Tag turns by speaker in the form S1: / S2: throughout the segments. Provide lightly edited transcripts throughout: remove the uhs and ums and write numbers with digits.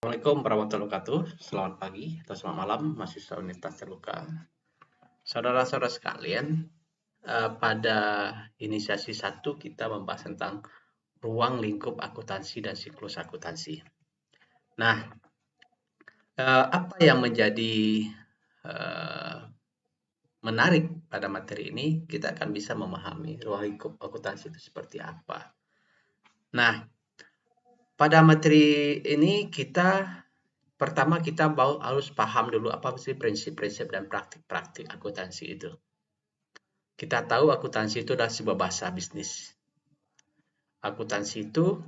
S1: Assalamualaikum warahmatullahi wabarakatuh. Selamat pagi atau selamat malam, mahasiswa Universitas Terbuka. Saudara-saudara sekalian, pada inisiasi 1 kita membahas tentang ruang lingkup akuntansi dan siklus akuntansi. Nah, apa yang menjadi menarik pada materi ini, kita akan bisa memahami ruang lingkup akuntansi itu seperti apa. Nah, pada materi ini pertama kita harus paham dulu apa sih prinsip-prinsip dan praktik-praktik akuntansi itu. Kita tahu akuntansi itu adalah sebuah bahasa bisnis. Akuntansi itu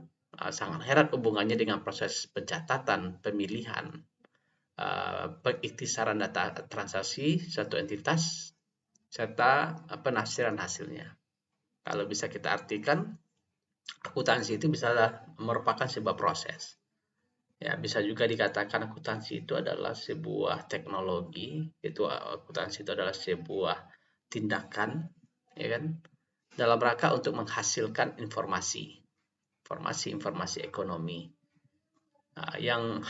S1: sangat erat hubungannya dengan proses pencatatan, pemilihan, pengiktisaran data transaksi suatu entitas, serta penafsiran hasilnya. Kalau bisa kita artikan, akuntansi itu bisa merupakan sebuah proses. Ya, bisa juga dikatakan akuntansi itu adalah sebuah teknologi, akuntansi itu adalah sebuah tindakan, ya kan, dalam rangka untuk menghasilkan informasi ekonomi. Nah, yang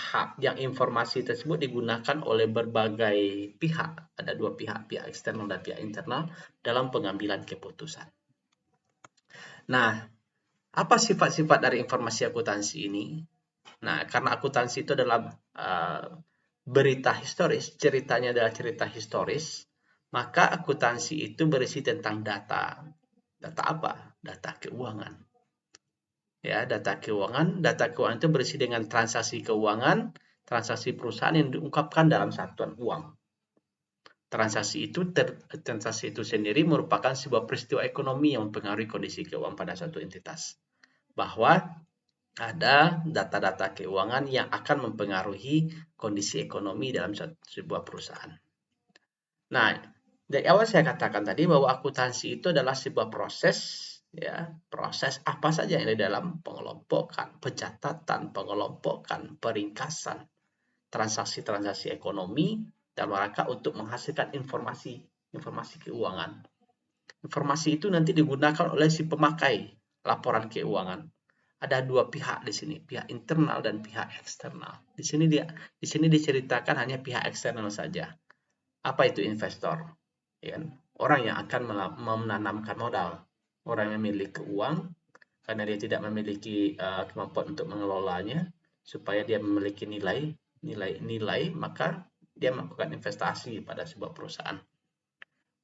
S1: informasi tersebut digunakan oleh berbagai pihak, ada dua pihak eksternal dan pihak internal dalam pengambilan keputusan. Nah, apa sifat-sifat dari informasi akuntansi ini? Nah, karena akuntansi itu adalah berita historis, ceritanya adalah cerita historis, maka akuntansi itu berisi tentang data. Data apa? Data keuangan. Ya, data keuangan itu berisi dengan transaksi keuangan, transaksi perusahaan yang diungkapkan dalam satuan uang. Transaksi itu sendiri merupakan sebuah peristiwa ekonomi yang mempengaruhi kondisi keuangan pada suatu entitas. Bahwa ada data-data keuangan yang akan mempengaruhi kondisi ekonomi dalam sebuah perusahaan. Nah, dari awal saya katakan tadi bahwa akuntansi itu adalah sebuah proses, ya, proses apa saja yang ada dalam pengelompokan, pencatatan, pengelompokan, peringkasan transaksi-transaksi ekonomi dalam rangka untuk menghasilkan informasi keuangan. Informasi itu nanti digunakan oleh si pemakai laporan keuangan. Ada dua pihak di sini, pihak internal dan pihak eksternal. Di sini diceritakan hanya pihak eksternal saja. Apa itu investor? Ya, orang yang akan menanamkan modal, orang yang memiliki uang karena dia tidak memiliki kemampuan untuk mengelolanya, supaya dia memiliki nilai, maka dia melakukan investasi pada sebuah perusahaan.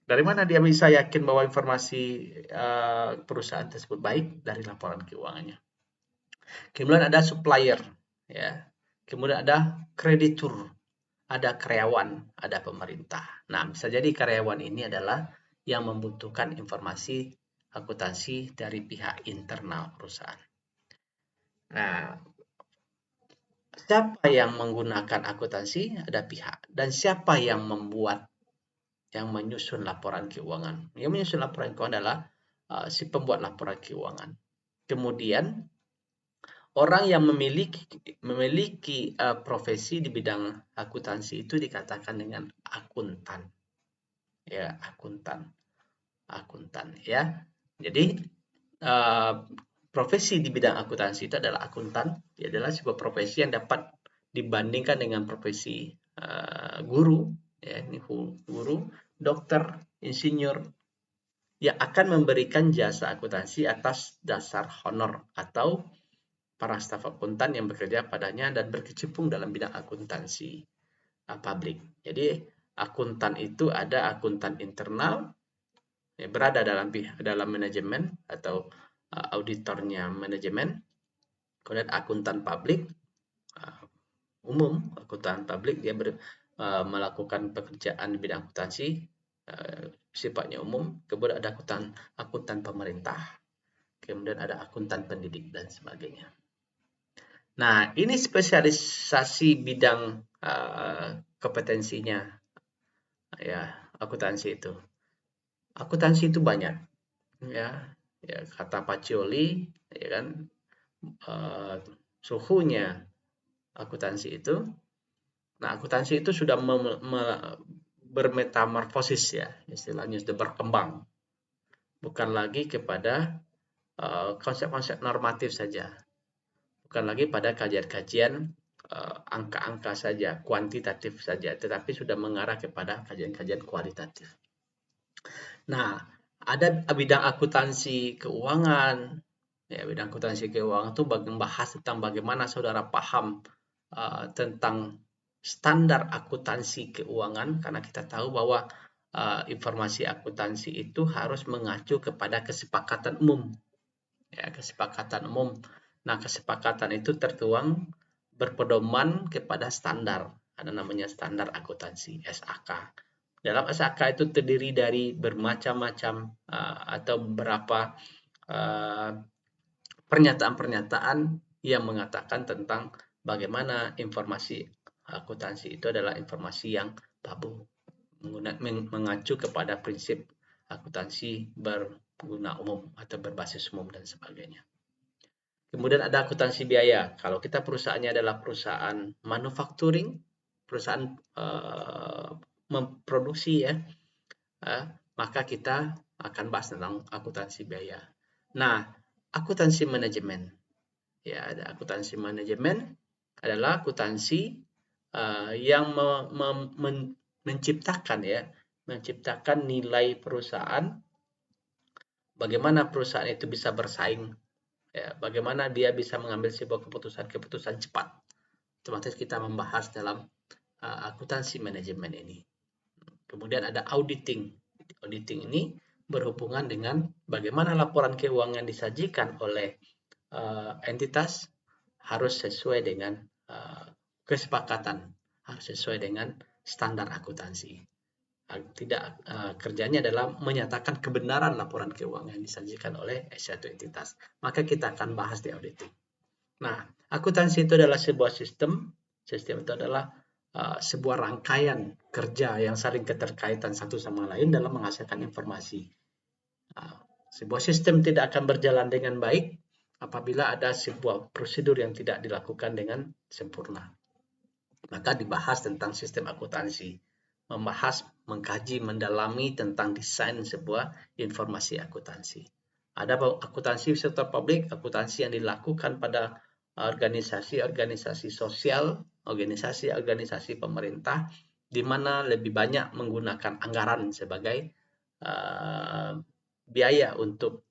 S1: Dari mana dia bisa yakin bahwa informasi perusahaan tersebut baik? Dari laporan keuangannya. Kemudian ada supplier, ya. Kemudian ada kreditur, ada karyawan, ada pemerintah. Nah, bisa jadi karyawan ini adalah yang membutuhkan informasi akuntansi dari pihak internal perusahaan. Nah, siapa yang menggunakan akuntansi? Ada pihak. Dan siapa yang menyusun laporan keuangan? Yang menyusun laporan keuangan adalah si pembuat laporan keuangan. Kemudian orang yang memiliki profesi di bidang akuntansi itu dikatakan dengan akuntan. Ya, akuntan ya. Jadi profesi di bidang akuntansi itu adalah akuntan. Dia adalah sebuah profesi yang dapat dibandingkan dengan profesi guru, ya, ini guru, dokter, insinyur, yang akan memberikan jasa akuntansi atas dasar honor atau para staf akuntan yang bekerja padanya dan berkecimpung dalam bidang akuntansi publik. Jadi akuntan itu ada akuntan internal, ya, berada dalam manajemen atau auditornya manajemen. Kemudian akuntan publik umum, akuntan publik dia melakukan pekerjaan di bidang akuntansi sifatnya umum. Kemudian ada akuntan pemerintah, kemudian ada akuntan pendidik dan sebagainya. Nah, ini spesialisasi bidang kompetensinya, ya, akuntansi itu. Akuntansi itu banyak, ya kata Pacioli, ya kan, suhunya akuntansi itu. Nah, akuntansi itu sudah bermetamorfosis, ya, istilahnya sudah berkembang, bukan lagi kepada konsep-konsep normatif saja, bukan lagi pada kajian-kajian angka-angka saja, kuantitatif saja, tetapi sudah mengarah kepada kajian-kajian kualitatif. Nah, ada bidang akuntansi keuangan. Ya, bidang akuntansi keuangan itu membahas tentang bagaimana saudara paham tentang standar akuntansi keuangan, karena kita tahu bahwa informasi akuntansi itu harus mengacu kepada kesepakatan umum. Ya, kesepakatan umum. Nah, kesepakatan itu tertuang berpedoman kepada standar. Ada namanya standar akuntansi, SAK. Dalam SAK itu terdiri dari bermacam-macam atau beberapa pernyataan-pernyataan yang mengatakan tentang bagaimana informasi akuntansi itu adalah informasi yang baku, mengacu kepada prinsip akuntansi berguna umum atau berbasis umum dan sebagainya. Kemudian ada akuntansi biaya. Kalau kita perusahaannya adalah perusahaan manufacturing, perusahaan memproduksi ya, maka kita akan bahas tentang akuntansi biaya. Nah, akuntansi manajemen. Ya, ada akuntansi manajemen adalah akuntansi yang menciptakan nilai perusahaan, bagaimana perusahaan itu bisa bersaing, ya, bagaimana dia bisa mengambil sebuah keputusan cepat. Otomatis kita membahas dalam akuntansi manajemen ini. Kemudian ada auditing. Auditing ini berhubungan dengan bagaimana laporan keuangan disajikan oleh entitas harus sesuai dengan kesepakatan, harus sesuai dengan standar akuntansi. Tidak, kerjanya adalah menyatakan kebenaran laporan keuangan yang disajikan oleh suatu entitas. Maka kita akan bahas di auditing. Nah, akuntansi itu adalah sebuah sistem. Sistem itu adalah sebuah rangkaian kerja yang saling keterkaitan satu sama lain dalam menghasilkan informasi. Sebuah sistem tidak akan berjalan dengan baik apabila ada sebuah prosedur yang tidak dilakukan dengan sempurna. Maka dibahas tentang sistem akuntansi, membahas, mengkaji, mendalami tentang desain sebuah informasi akuntansi. Ada akuntansi sektor publik, akuntansi yang dilakukan pada organisasi-organisasi sosial, organisasi-organisasi pemerintah, di mana lebih banyak menggunakan anggaran sebagai biaya untuk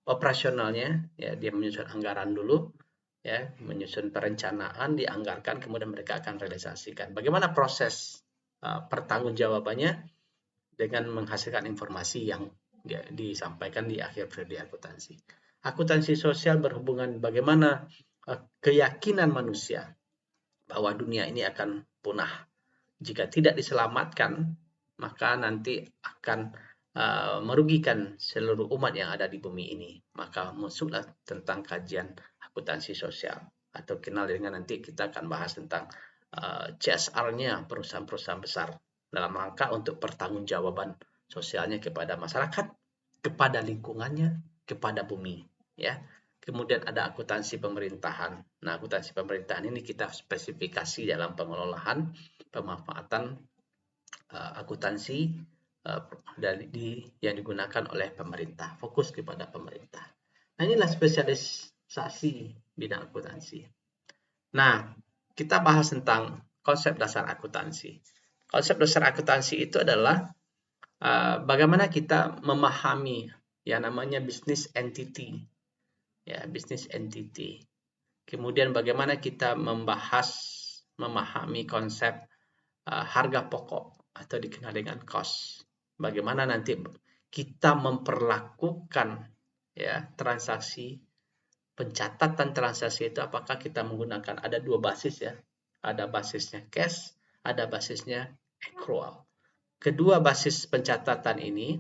S1: operasionalnya. Ya, dia menyusun anggaran dulu, ya, menyusun perencanaan, dianggarkan, kemudian mereka akan realisasikan. Bagaimana proses pertanggungjawabannya dengan menghasilkan informasi yang disampaikan di akhir periode akuntansi. Akuntansi sosial berhubungan bagaimana keyakinan manusia bahwa dunia ini akan punah. Jika tidak diselamatkan, maka nanti akan merugikan seluruh umat yang ada di bumi ini. Maka masuklah tentang kajian akuntansi sosial, atau kenal dengan, nanti kita akan bahas tentang CSR-nya perusahaan-perusahaan besar dalam rangka untuk pertanggungjawaban sosialnya kepada masyarakat, kepada lingkungannya, kepada bumi, ya. Kemudian ada akuntansi pemerintahan. Nah, akuntansi pemerintahan ini kita spesifikasi dalam pengelolaan pemanfaatan akuntansi yang digunakan oleh pemerintah, fokus kepada pemerintah. Nah, inilah spesialisasi bidang akuntansi. Nah, kita bahas tentang konsep dasar akuntansi. Konsep dasar akuntansi itu adalah bagaimana kita memahami yang namanya business entity, ya, business entity. Kemudian bagaimana kita memahami konsep harga pokok atau dikenal dengan cost. Bagaimana nanti kita memperlakukan, ya, transaksi, pencatatan transaksi itu, apakah kita menggunakan, ada dua basis, ya. Ada basisnya cash, ada basisnya accrual. Kedua basis pencatatan ini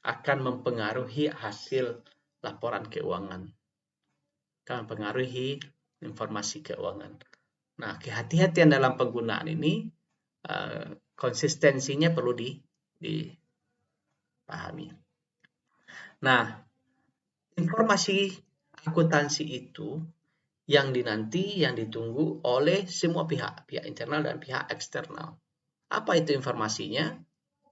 S1: akan mempengaruhi hasil laporan keuangan, akan mempengaruhi informasi keuangan. Nah, kehati-hatian dalam penggunaan ini, konsistensinya perlu dipahami. Nah, informasi akuntansi itu yang ditunggu oleh semua pihak internal dan pihak eksternal. Apa itu informasinya?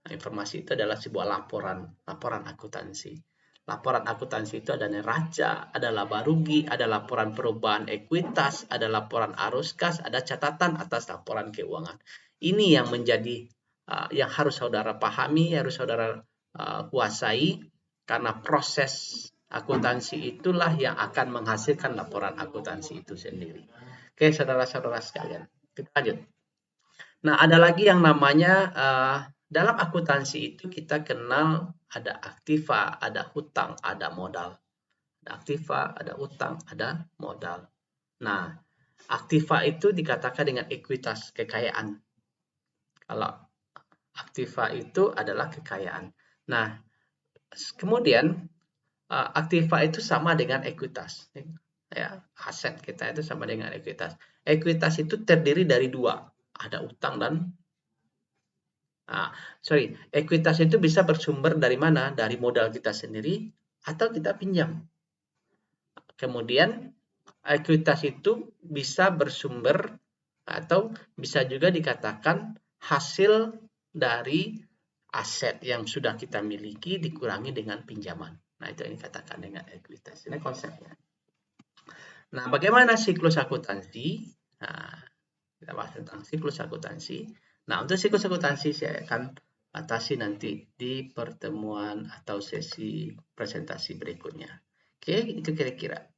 S1: Nah, informasi itu adalah sebuah laporan akuntansi. Laporan akuntansi itu ada neraca, ada laba rugi, ada laporan perubahan ekuitas, ada laporan arus kas, ada catatan atas laporan keuangan. Ini yang menjadi yang harus saudara pahami, harus saudara kuasai, karena proses akuntansi itulah yang akan menghasilkan laporan akuntansi itu sendiri. Oke, saudara-saudara sekalian, kita lanjut. Nah, ada lagi yang namanya dalam akuntansi itu kita kenal ada aktiva, ada hutang, ada modal. Ada aktiva, ada hutang, ada modal. Nah, aktiva itu dikatakan dengan ekuitas, kekayaan. Kalau aktiva itu adalah kekayaan. Nah, kemudian aktiva itu sama dengan ekuitas. Ya, aset kita itu sama dengan ekuitas. Ekuitas itu terdiri dari dua, ada utang dan ekuitas itu bisa bersumber dari mana? Dari modal kita sendiri atau kita pinjam. Kemudian ekuitas itu bisa bersumber atau bisa juga dikatakan hasil dari aset yang sudah kita miliki dikurangi dengan pinjaman. Nah, itu yang dikatakan dengan ekuitas. Ini konsepnya. Nah, bagaimana siklus akuntansi? Nah, kita bahas tentang siklus akuntansi. Nah, untuk siklus akuntansi saya akan atasi nanti di pertemuan atau sesi presentasi berikutnya. Oke, itu kira-kira.